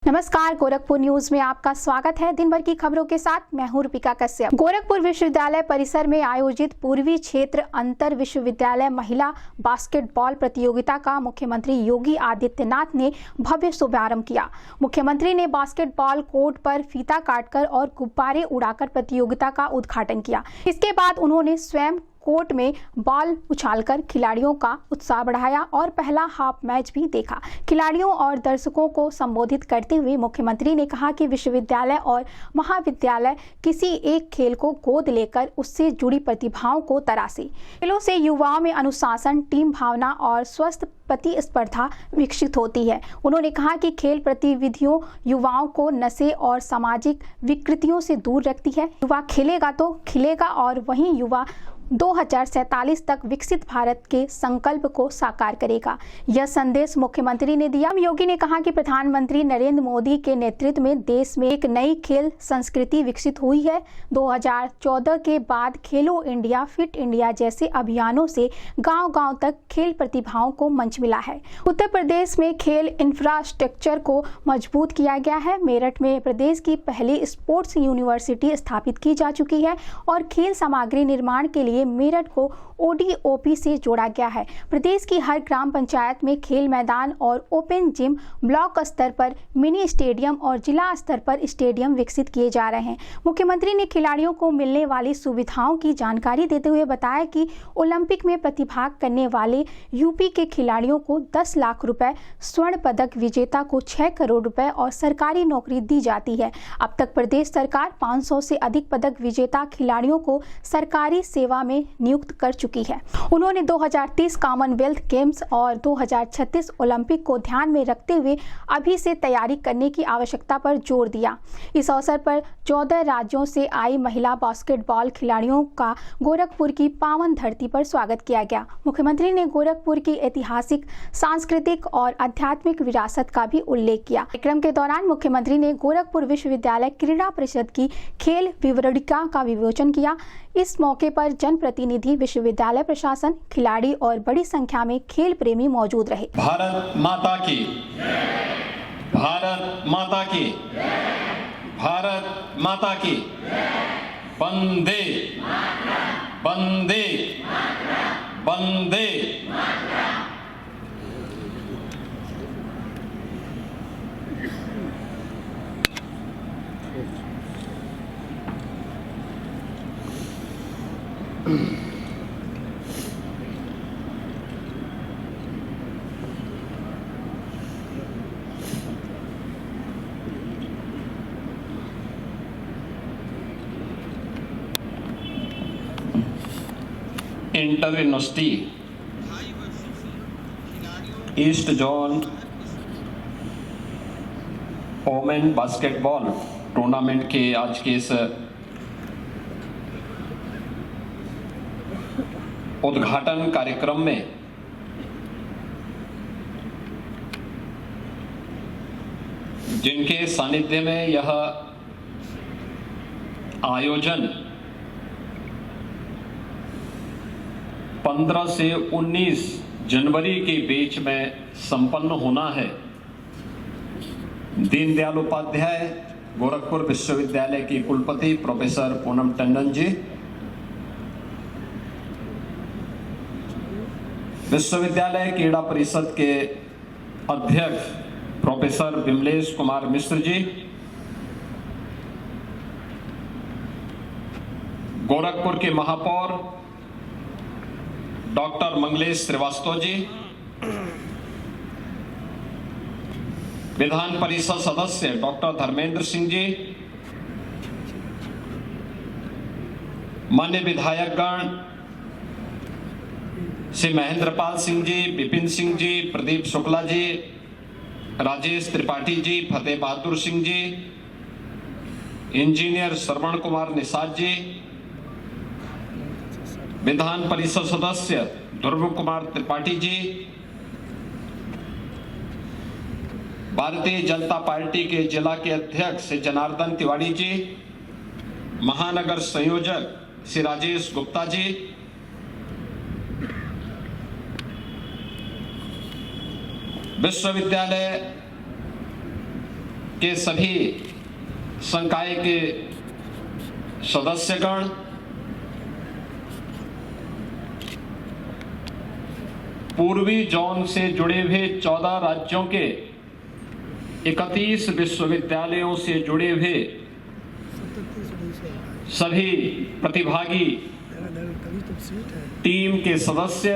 नमस्कार, गोरखपुर न्यूज में आपका स्वागत है। दिन भर की खबरों के साथ मैं हूं रुपिका कश्यप। गोरखपुर विश्वविद्यालय परिसर में आयोजित पूर्वी क्षेत्र अंतर विश्वविद्यालय महिला बास्केटबॉल प्रतियोगिता का मुख्यमंत्री योगी आदित्यनाथ ने भव्य शुभारंभ किया। मुख्यमंत्री ने बास्केटबॉल कोर्ट पर फीता काटकर और गुब्बारे उड़ाकर प्रतियोगिता का उद्घाटन किया। इसके बाद उन्होंने स्वयं कोर्ट में बॉल उछालकर खिलाड़ियों का उत्साह बढ़ाया और पहला हाफ मैच भी देखा। खिलाड़ियों और दर्शकों को संबोधित करते हुए मुख्यमंत्री ने कहा कि विश्वविद्यालय और महाविद्यालय किसी एक खेल को गोद लेकर उससे जुड़ी प्रतिभाओं को तराशे। खेलों से युवाओं में अनुशासन, टीम भावना और स्वस्थ प्रतिस्पर्धा विकसित होती है। उन्होंने कहा कि खेल गतिविधियों युवाओं को नशे और सामाजिक विकृतियों से दूर रखती है। युवा खेलेगा तो खिलेगा और वहीं युवा 2047 तक विकसित भारत के संकल्प को साकार करेगा। यह संदेश मुख्यमंत्री ने दिया। योगी ने कहा कि प्रधानमंत्री नरेंद्र मोदी के नेतृत्व में देश में एक नई खेल संस्कृति विकसित हुई है। 2014 के बाद खेलो इंडिया, फिट इंडिया जैसे अभियानों से गांव-गांव तक खेल प्रतिभाओं को मंच मिला है। उत्तर प्रदेश में खेल इंफ्रास्ट्रक्चर को मजबूत किया गया है। मेरठ में प्रदेश की पहली स्पोर्ट्स यूनिवर्सिटी स्थापित की जा चुकी है और खेल सामग्री निर्माण के लिए मेरठ को ODOP से जोड़ा गया है। प्रदेश की हर ग्राम पंचायत में खेल मैदान और ओपन जिम, ब्लॉक स्तर पर मिनी स्टेडियम और जिला स्तर पर स्टेडियम विकसित किए जा रहे हैं। मुख्यमंत्री ने खिलाड़ियों को मिलने वाली सुविधाओं की जानकारी देते हुए बताया कि ओलंपिक में प्रतिभाग करने वाले यूपी के खिलाड़ियों को 10 लाख रुपए, स्वर्ण पदक विजेता को 6 करोड़ रुपए और सरकारी नौकरी दी जाती है। अब तक प्रदेश सरकार 500 से अधिक पदक विजेता खिलाड़ियों को सरकारी सेवा में नियुक्त कर चुकी है। उन्होंने 2030 कॉमनवेल्थ गेम्स और 2036 ओलंपिक को ध्यान में रखते हुए अभी से तैयारी करने की आवश्यकता पर जोर दिया। इस अवसर पर 14 राज्यों से आई महिला बास्केटबॉल खिलाड़ियों का गोरखपुर की पावन धरती पर स्वागत किया गया। मुख्यमंत्री ने गोरखपुर की ऐतिहासिक, सांस्कृतिक और आध्यात्मिक विरासत का भी उल्लेख किया। कार्यक्रम के दौरान मुख्यमंत्री ने गोरखपुर विश्वविद्यालय क्रीड़ा परिषद की खेल विवरणिका का विमोचन किया। इस मौके पर जनप्रतिनिधि, विश्वविद्यालय प्रशासन, खिलाड़ी और बड़ी संख्या में खेल प्रेमी मौजूद रहे। भारत माता की, भारत माता की, भारत माता की, वंदे वंदे वंदे। Inter university east zone women basketball tournament के आज के इस उद्घाटन कार्यक्रम में जिनके सानिध्य में यह आयोजन 15 से 19 जनवरी के बीच में संपन्न होना है, दीनदयाल उपाध्याय गोरखपुर विश्वविद्यालय की कुलपति प्रोफेसर पूनम टंडन जी, विश्वविद्यालय क्रीड़ा परिषद के अध्यक्ष प्रोफेसर विमलेश कुमार मिश्र जी, गोरखपुर के महापौर डॉक्टर मंगलेश श्रीवास्तव जी, विधान परिषद सदस्य डॉक्टर धर्मेंद्र सिंह जी, मान्य विधायकगण श्री महेंद्रपाल सिंह जी, विपिन सिंह जी, प्रदीप शुक्ला जी, राजेश त्रिपाठी जी, फतेह बहादुर सिंह जी, इंजीनियर श्रवण कुमार निषाद जी, विधान परिषद सदस्य ध्रुव कुमार त्रिपाठी जी, भारतीय जनता पार्टी के जिला के अध्यक्ष श्री जनार्दन तिवारी जी, महानगर संयोजक श्री राजेश गुप्ता जी, विश्वविद्यालय के सभी संकाय के सदस्यगण, पूर्वी जोन से जुड़े हुए 14 राज्यों के 31 विश्वविद्यालयों से जुड़े हुए सभी प्रतिभागी टीम के सदस्य,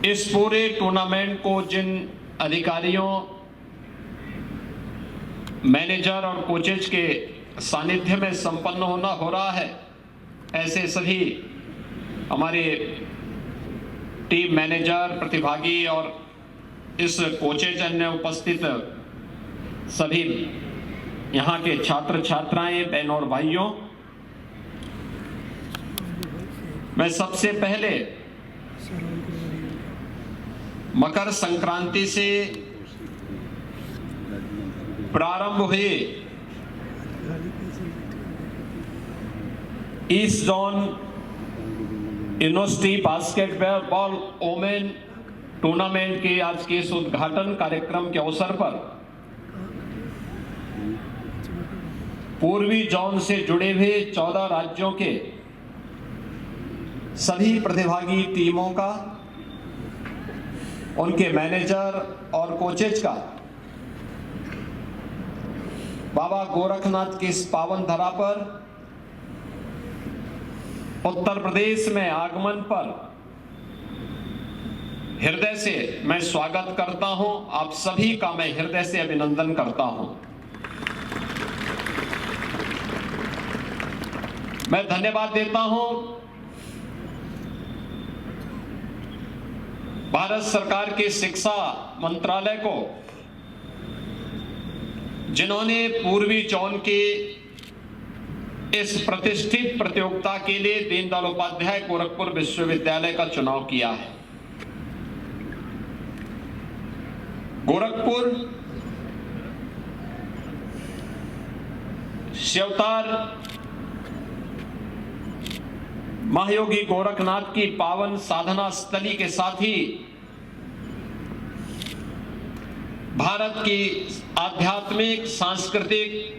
इस पूरे टूर्नामेंट को जिन अधिकारियों, मैनेजर और कोचेज के सानिध्य में संपन्न हो रहा है, ऐसे सभी हमारे टीम मैनेजर, प्रतिभागी और इस कोचेज अन्य उपस्थित सभी यहाँ के छात्र छात्राएं, बहनों और भाइयों, मैं सबसे पहले मकर संक्रांति से प्रारंभ हुए east zone university basketball women tournament के आज के इस उद्घाटन कार्यक्रम के अवसर पर पूर्वी जोन से जुड़े हुए 14 राज्यों के सभी प्रतिभागी टीमों का, उनके मैनेजर और कोचेज का बाबा गोरखनाथ की इस पावन धरा पर उत्तर प्रदेश में आगमन पर हृदय से मैं स्वागत करता हूं। आप सभी का मैं हृदय से अभिनंदन करता हूं। मैं धन्यवाद देता हूं भारत सरकार के शिक्षा मंत्रालय को, जिन्होंने पूर्वी जोन के इस प्रतिष्ठित प्रतियोगिता के लिए दीनदयाल उपाध्याय गोरखपुर विश्वविद्यालय का चुनाव किया है। गोरखपुर शिवतार महायोगी गोरखनाथ की पावन साधना स्थली के साथ ही भारत की आध्यात्मिक, सांस्कृतिक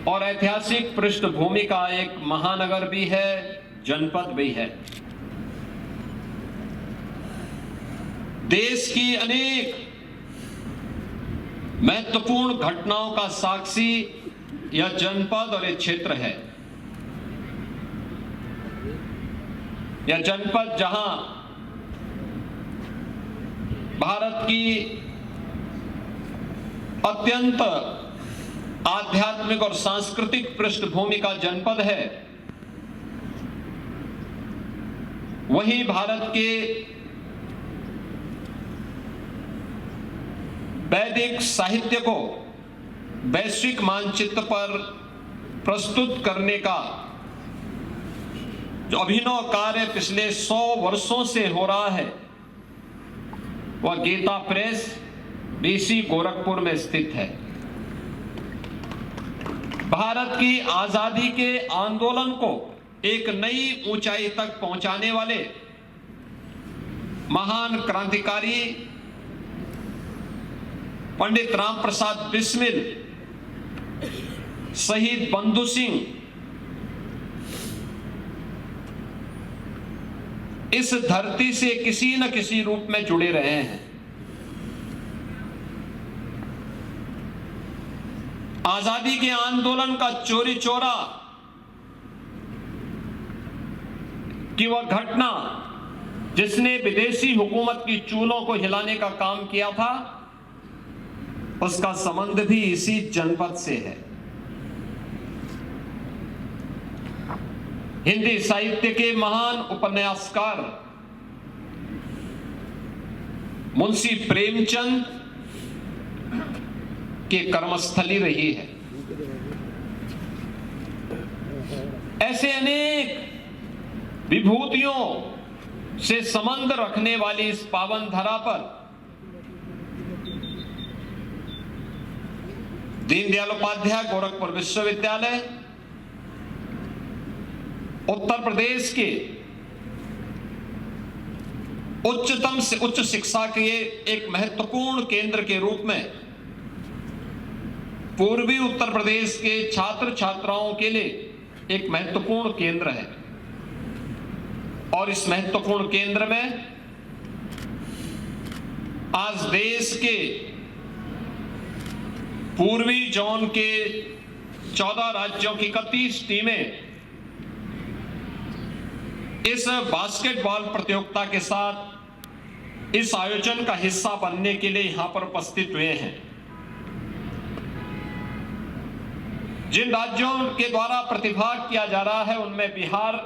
और ऐतिहासिक पृष्ठभूमि का एक महानगर भी है, जनपद भी है। देश की अनेक महत्वपूर्ण घटनाओं का साक्षी यह जनपद और यह क्षेत्र है। यह जनपद जहां भारत की अत्यंत आध्यात्मिक और सांस्कृतिक पृष्ठभूमि का जनपद है, वहीं भारत के वैदिक साहित्य को वैश्विक मानचित्र पर प्रस्तुत करने का जो अभिनव कार्य पिछले 100 वर्षों से हो रहा है, वह गीता प्रेस डीसी गोरखपुर में स्थित है। भारत की आजादी के आंदोलन को एक नई ऊंचाई तक पहुंचाने वाले महान क्रांतिकारी पंडित राम प्रसाद बिस्मिल, शहीद बंधु सिंह इस धरती से किसी न किसी रूप में जुड़े रहे हैं। आजादी के आंदोलन का चोरी चोरा की वह घटना जिसने विदेशी हुकूमत की चूलों को हिलाने का काम किया था, उसका संबंध भी इसी जनपद से है। हिंदी साहित्य के महान उपन्यासकार मुंशी प्रेमचंद की कर्मस्थली रही है। ऐसे अनेक विभूतियों से संबंध रखने वाली इस पावन धरा पर दीनदयाल उपाध्याय गोरखपुर विश्वविद्यालय उत्तर प्रदेश के उच्चतम से उच्च शिक्षा के एक महत्वपूर्ण केंद्र के रूप में पूर्वी उत्तर प्रदेश के छात्र छात्राओं के लिए एक महत्वपूर्ण केंद्र है। और इस महत्वपूर्ण केंद्र में आज देश के पूर्वी जोन के 14 राज्यों की 31 टीमें इस बास्केटबॉल प्रतियोगिता के साथ इस आयोजन का हिस्सा बनने के लिए यहां पर उपस्थित हुए हैं। जिन राज्यों के द्वारा प्रतिभाग किया जा रहा है उनमें बिहार,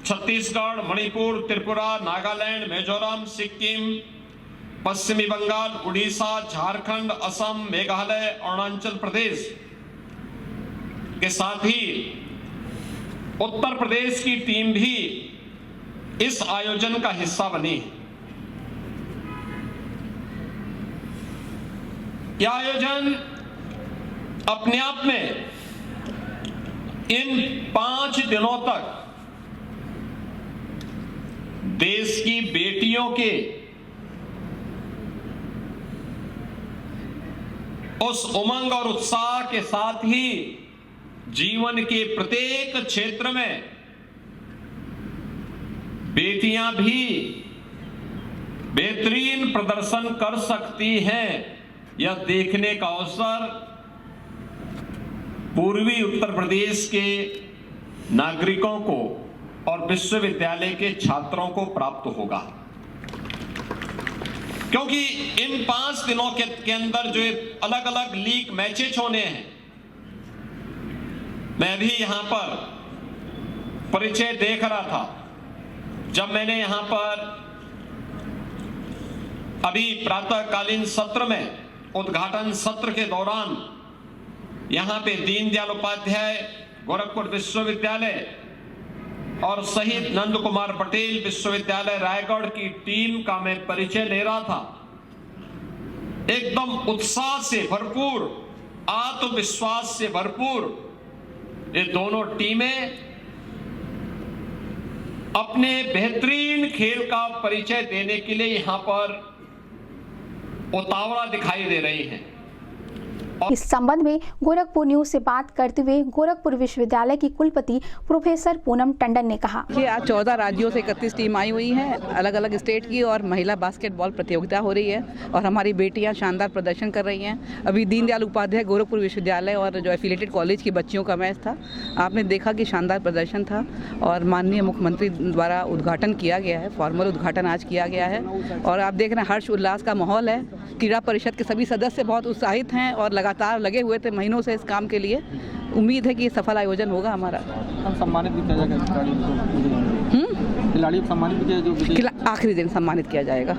छत्तीसगढ़, मणिपुर, त्रिपुरा, नागालैंड, मिजोरम, सिक्किम, पश्चिमी बंगाल, उड़ीसा, झारखंड, असम, मेघालय, अरुणाचल प्रदेश के साथ ही उत्तर प्रदेश की टीम भी इस आयोजन का हिस्सा बनी है। यह आयोजन अपने आप में इन 5 दिनों तक देश की बेटियों के उस उमंग और उत्साह के साथ ही जीवन के प्रत्येक क्षेत्र में बेटियां भी बेहतरीन प्रदर्शन कर सकती हैं, यह देखने का अवसर पूर्वी उत्तर प्रदेश के नागरिकों को और विश्वविद्यालय के छात्रों को प्राप्त होगा। क्योंकि इन 5 दिनों के अंदर जो अलग अलग लीग मैचेस होने हैं, मैं भी यहां पर परिचय देख रहा था। जब मैंने यहां पर अभी प्रातःकालीन सत्र में उद्घाटन सत्र के दौरान यहां पे दीनदयाल उपाध्याय गोरखपुर विश्वविद्यालय और शहीद नंद कुमार पटेल विश्वविद्यालय रायगढ़ की टीम का मैं परिचय ले रहा था, एकदम उत्साह से भरपूर, आत्मविश्वास से भरपूर ये दोनों टीमें अपने बेहतरीन खेल का परिचय देने के लिए यहां पर उतावला दिखाई दे रही हैं। इस संबंध में गोरखपुर न्यूज से बात करते हुए गोरखपुर विश्वविद्यालय की कुलपति प्रोफेसर पूनम टंडन ने कहा कि आज 14 राज्यों से 31 टीम आई हुई हैं, अलग अलग स्टेट की, और महिला बास्केटबॉल प्रतियोगिता हो रही है और हमारी बेटियां शानदार प्रदर्शन कर रही हैं। अभी दीनदयाल उपाध्याय गोरखपुर विश्वविद्यालय और जो एफिलिएटेड कॉलेज की बच्चियों का मैच था, आपने देखा कि शानदार प्रदर्शन था और माननीय मुख्यमंत्री द्वारा उद्घाटन किया गया है, फॉर्मल उद्घाटन आज किया गया है। और आप देख रहे हैं हर्ष उल्लास का माहौल है। क्रीड़ा परिषद के सभी सदस्य बहुत उत्साहित हैं और लगातार लगे हुए थे महीनों से इस काम के लिए। उम्मीद है कि ये सफल आयोजन होगा हमारा। हम सम्मानित भी किया जाएगा खिलाड़ियों को सम्मानित भी किया, जो आखिरी दिन सम्मानित किया जाएगा।